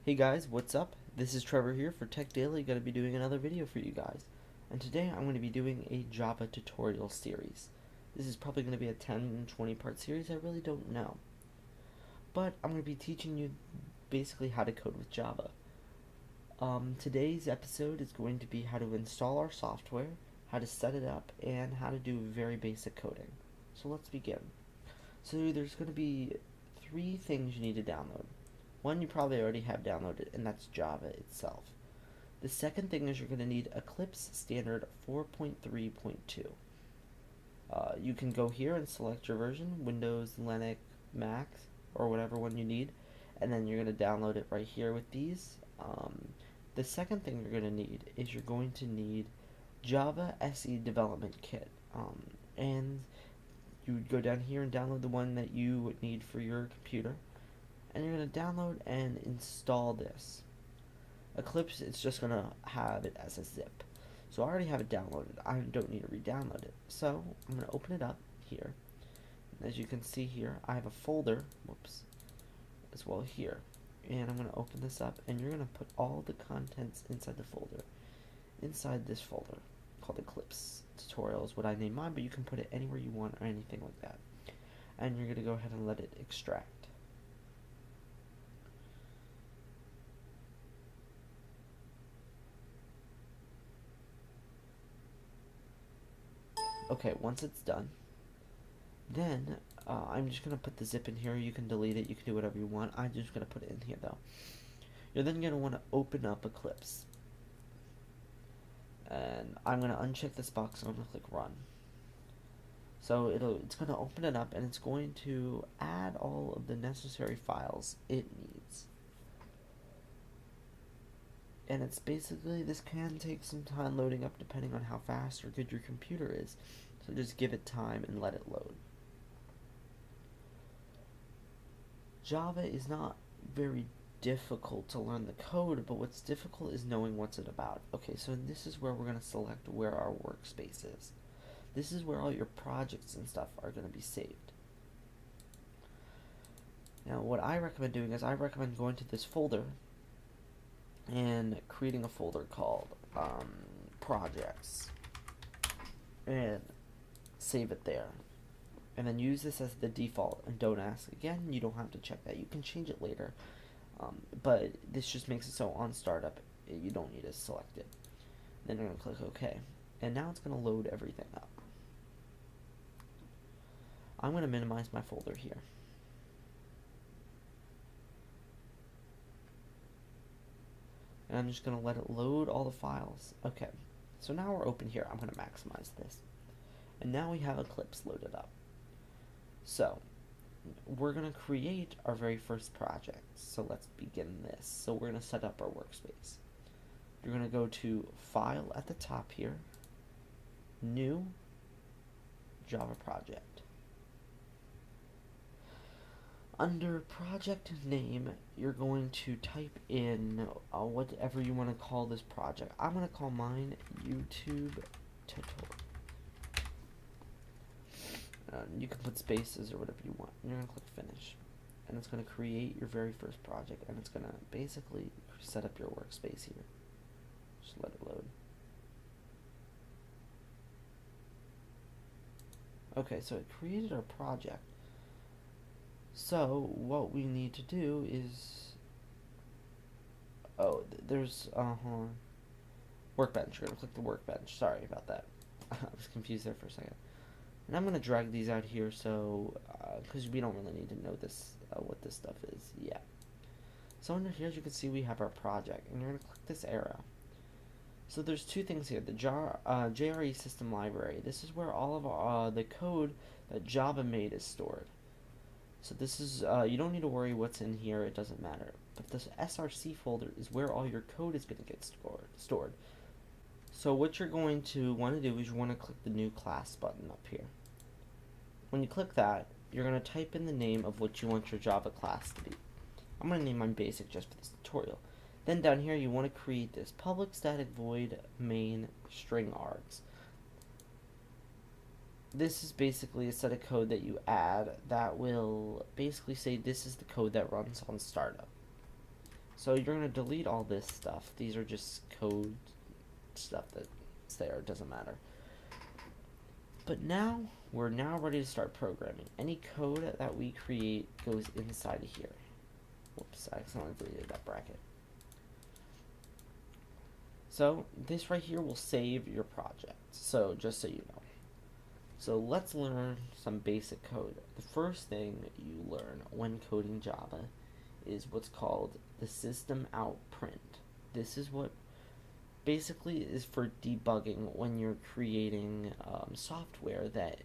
Hey guys, what's up? This is Trevor here for Tech Daily. Going to be doing another video for you guys. And today I'm going to be doing a Java tutorial series. This is probably going to be a 10-20 part series, I really don't know. But I'm going to be teaching you basically how to code with Java. Today's episode is going to be how to install our software, how to set it up, and how to do very basic coding. So let's begin. So there's going to be 3 things you need to download. One you probably already have downloaded, and that's Java itself. The second thing is you're going to need Eclipse Standard 4.3.2. You can go here and select your version, Windows, Linux, Mac, or whatever one you need, and then you're going to download it right here with these. The second thing you're going to need is you're going to need Java SE Development Kit. And you would go down here and download the one that you would need for your computer. And you're going to download and install this. Eclipse is just going to have it as a zip. So I already have it downloaded. I don't need to re-download it. So I'm going to open it up here. And as you can see here, I have a folder, as well here. And I'm going to open this up, and you're going to put all the contents inside the folder. Inside this folder, called Eclipse Tutorial is what I named mine, but you can put it anywhere you want or anything like that. And you're going to go ahead and let it extract. Okay, once it's done, then I'm just going to put the zip in here. You can delete it. You can do whatever you want. I'm just going to put it in here, though. You're then going to want to open up Eclipse. And I'm going to uncheck this box, and I'm going to click Run. So it's going to open it up, and it's going to add all of the necessary files it needs. And it's basically, this can take some time loading up depending on how fast or good your computer is. So just give it time and let it load. Java is not very difficult to learn the code, but what's difficult is knowing what's it about. Okay, so this is where we're going to select where our workspace is. This is where all your projects and stuff are going to be saved. Now what I recommend doing is I recommend going to this folder and creating a folder called projects and save it there, and then use this as the default and don't ask again. You don't have to check that, you can change it later, but this just makes it so on startup you don't need to select it. Then you're going to click OK, and now it's going to load everything up. I'm going to minimize my folder here. And I'm just going to let it load all the files. Okay, so now we're open here. I'm going to maximize this. And now we have Eclipse loaded up. So, we're going to create our very first project. So let's begin this. So we're going to set up our workspace. You're going to go to File at the top here, New, Java Project. Under project name, you're going to type in whatever you want to call this project. I'm going to call mine YouTube Tutorial. You can put spaces or whatever you want. You're going to click Finish. And it's going to create your very first project. And it's going to basically set up your workspace here. Just let it load. Okay, so it created our project. So what we need to do is, there's workbench. You're gonna click the workbench. Sorry about that. I was confused there for a second. And I'm gonna drag these out here, so because we don't really need to know this what this stuff is yet. So under here, as you can see, we have our project, and you're gonna click this arrow. So there's 2 things here: the JRE system library. This is where all of the code that Java made is stored. So this is, you don't need to worry what's in here, it doesn't matter. But this SRC folder is where all your code is going to get stored. So what you're going to want to do is you want to click the new class button up here. When you click that, you're going to type in the name of what you want your Java class to be. I'm going to name mine basic just for this tutorial. Then down here you want to create this public static void main string args. This is basically a set of code that you add that will basically say this is the code that runs on startup. So you're going to delete all this stuff. These are just code stuff that's there. It doesn't matter. But now, we're now ready to start programming. Any code that we create goes inside of here. Whoops, I accidentally deleted that bracket. So this right here will save your project. So just so you know. So let's learn some basic code. The first thing you learn when coding Java is what's called the System.out.print. This is what basically is for debugging when you're creating software that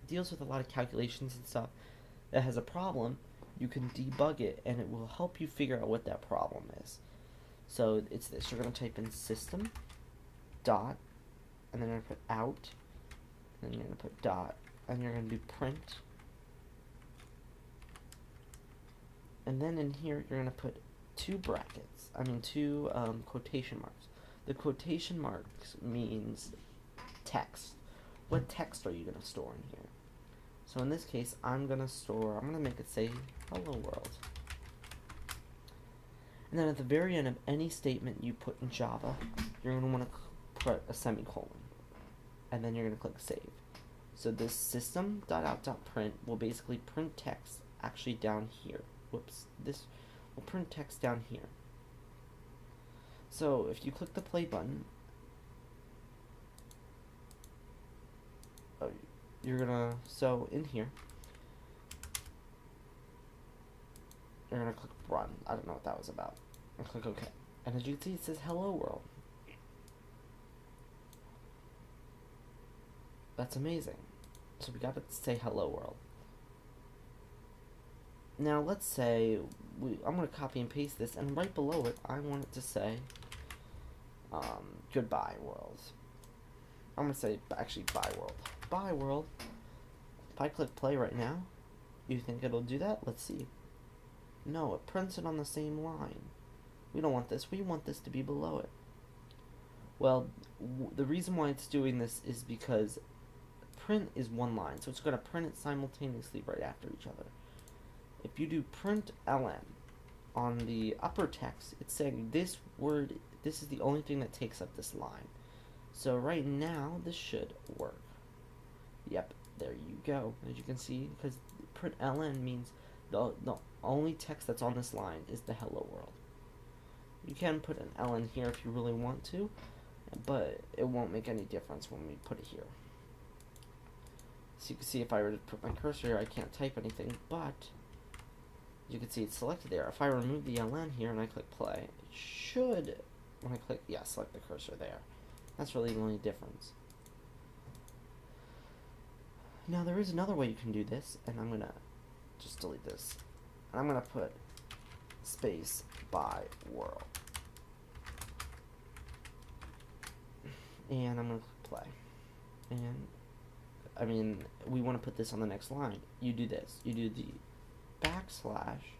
deals with a lot of calculations and stuff that has a problem. You can debug it and it will help you figure out what that problem is. So it's this. You're going to type in system dot and then you're going to put out and you're going to put dot and you're going to do print, and then in here you're going to put two quotation marks. The quotation marks means text. What text are you going to store in here? So in this case, I'm going to make it say hello world. And then at the very end of any statement you put in Java, you're going to want to put a semicolon. And then you're going to click save. So this system.out.print will basically print text actually down here. Whoops, this will print text down here. So if you click the play button, so in here, you're gonna click run. I don't know what that was about. And click OK. And as you can see, it says hello world. That's amazing. So we gotta say hello world. Now let's say I'm gonna copy and paste this, and right below it, I want it to say goodbye world. I'm gonna say actually bye world. Bye world. If I click play right now, you think it'll do that? Let's see. No, it prints it on the same line. We don't want this. We want this to be below it. Well, the reason why it's doing this is because print is one line, so it's going to print it simultaneously right after each other. If you do print ln on the upper text, it's saying this is the only thing that takes up this line. So right now, this should work. Yep, there you go. As you can see, because print ln means the only text that's on this line is the hello world. You can put an ln here if you really want to, but it won't make any difference when we put it here. So you can see if I were to put my cursor here, I can't type anything, but you can see it's selected there. If I remove the ln here and I click play, it should, when I click, select the cursor there. That's really the only difference. Now there is another way you can do this, and I'm going to just delete this. I'm going to put space by world. And I'm going to click play. And I mean, we want to put this on the next line. You do this. You do the backslash,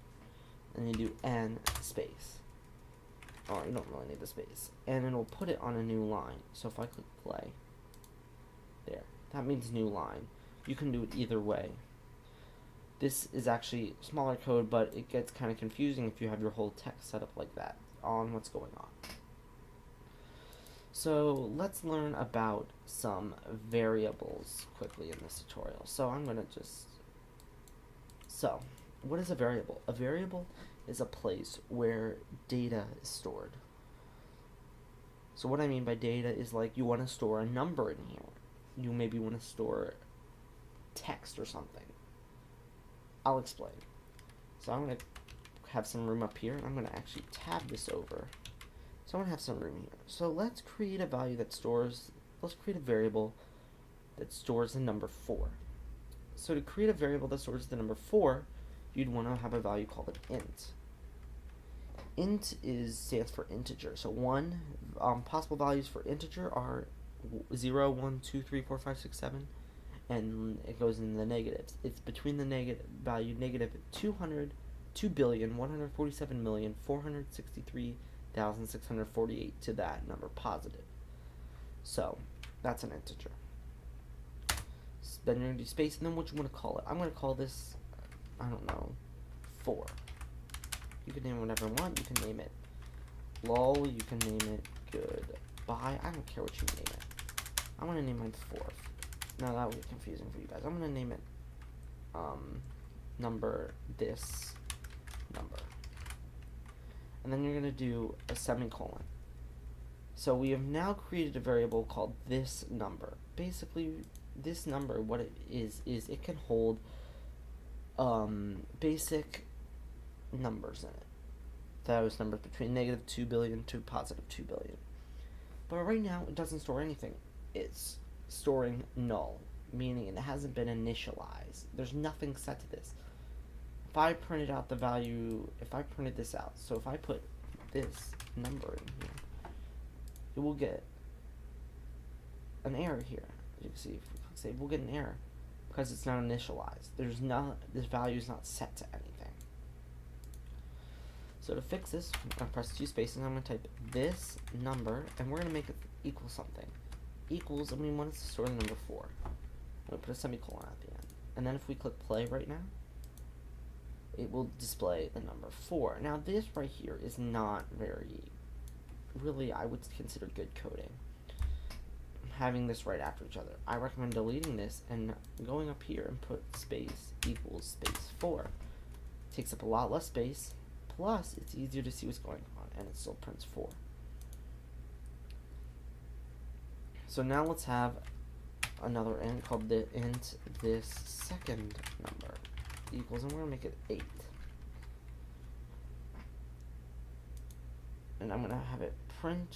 and you do n space. Oh, you don't really need the space. And it'll put it on a new line. So if I click play, there. That means new line. You can do it either way. This is actually smaller code, but it gets kind of confusing if you have your whole text set up like that on what's going on. So let's learn about some variables quickly in this tutorial. So I'm going to what is a variable? A variable is a place where data is stored. So what I mean by data is like you want to store a number in here. You maybe want to store text or something. I'll explain. So I'm going to have some room up here, and I'm going to actually tab this over. So I'm going to have some room here. So let's create a value that stores, let's create a variable that stores the number 4. So to create a variable that stores the number 4, you'd want to have a value called an int. Int stands for integer. So possible values for integer are 0, 1, 2, 3, 4, 5, 6, 7. And it goes in the negatives. It's between the negative value negative 2,147,463,648 to that number positive. So that's an integer. Then you're going to do space, and then what you want to call it. I'm going to call this, I don't know, 4. You can name it whatever you want. You can name it lol. You can name it goodbye. I don't care what you name it. I'm gonna name mine 4th. Now that would get confusing for you guys. I'm gonna name it number this number. And then you're gonna do a semicolon. So we have now created a variable called this number. Basically, this number, what it is it can hold basic numbers in it. Those numbers between -2 billion to +2 billion. But right now, it doesn't store anything. It's storing null, meaning it hasn't been initialized. There's nothing set to this. If I printed out the value, if I printed this out, so if I put this number in here, it will get an error here. As you can see, if we save, we'll get an error because it's not initialized. This value is not set to anything. So to fix this, I'm going to press 2 spaces and I'm going to type this number and we're going to make it equal something. Equals, and we want it to store the number 4. I'm going to put a semicolon at the end. And then if we click play right now, it will display the number 4. Now this right here is not very, really I would consider good coding. Having this right after each other. I recommend deleting this and going up here and put space equals space 4. It takes up a lot less space. Plus, it's easier to see what's going on, and it still prints 4. So now let's have another int called the int this second number equals, and we're gonna make it 8. And I'm gonna have it print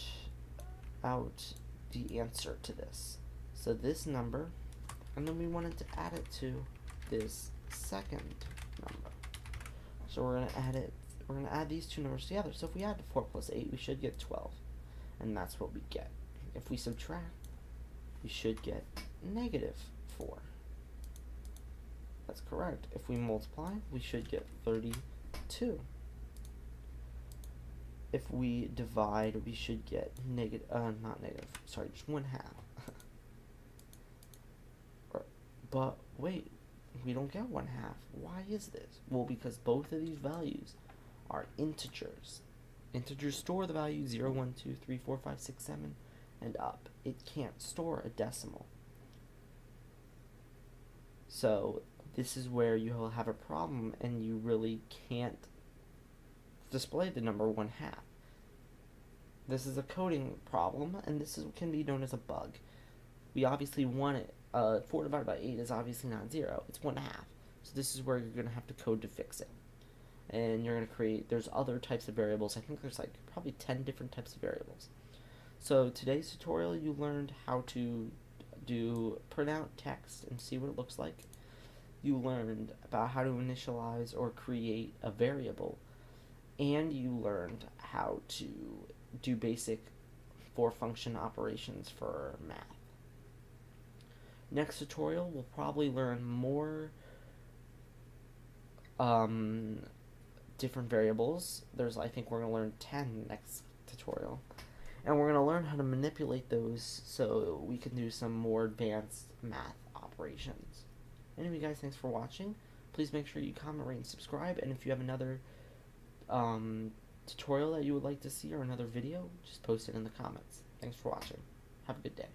out the answer to this. So this number, and then we wanted to add it to this second number. So we're gonna add it. We're going to add these two numbers together. So if we add 4 plus 8, we should get 12. And that's what we get. If we subtract, we should get -4. That's correct. If we multiply, we should get 32. If we divide, we should get just 1/2. But wait, we don't get 1/2. Why is this? Well, because both of these values are integers. Integers store the value 0, 1, 2, 3, 4, 5, 6, 7, and up. It can't store a decimal. So this is where you will have a problem and you really can't display the number 1/2. This is a coding problem, and can be known as a bug. We obviously want it. 4 divided by 8 is obviously not 0. It's 1/2. So this is where you're going to have to code to fix it. And you're going to create, there's other types of variables. I think there's like probably 10 different types of variables. So today's tutorial, you learned how to print out text and see what it looks like. You learned about how to initialize or create a variable. And you learned how to do basic for-function operations for math. Next tutorial, we'll probably learn more different variables. I think we're going to learn 10 next tutorial. And we're going to learn how to manipulate those so we can do some more advanced math operations. Anyway, guys, thanks for watching. Please make sure you comment, rate, and subscribe. And if you have another tutorial that you would like to see or another video, just post it in the comments. Thanks for watching. Have a good day.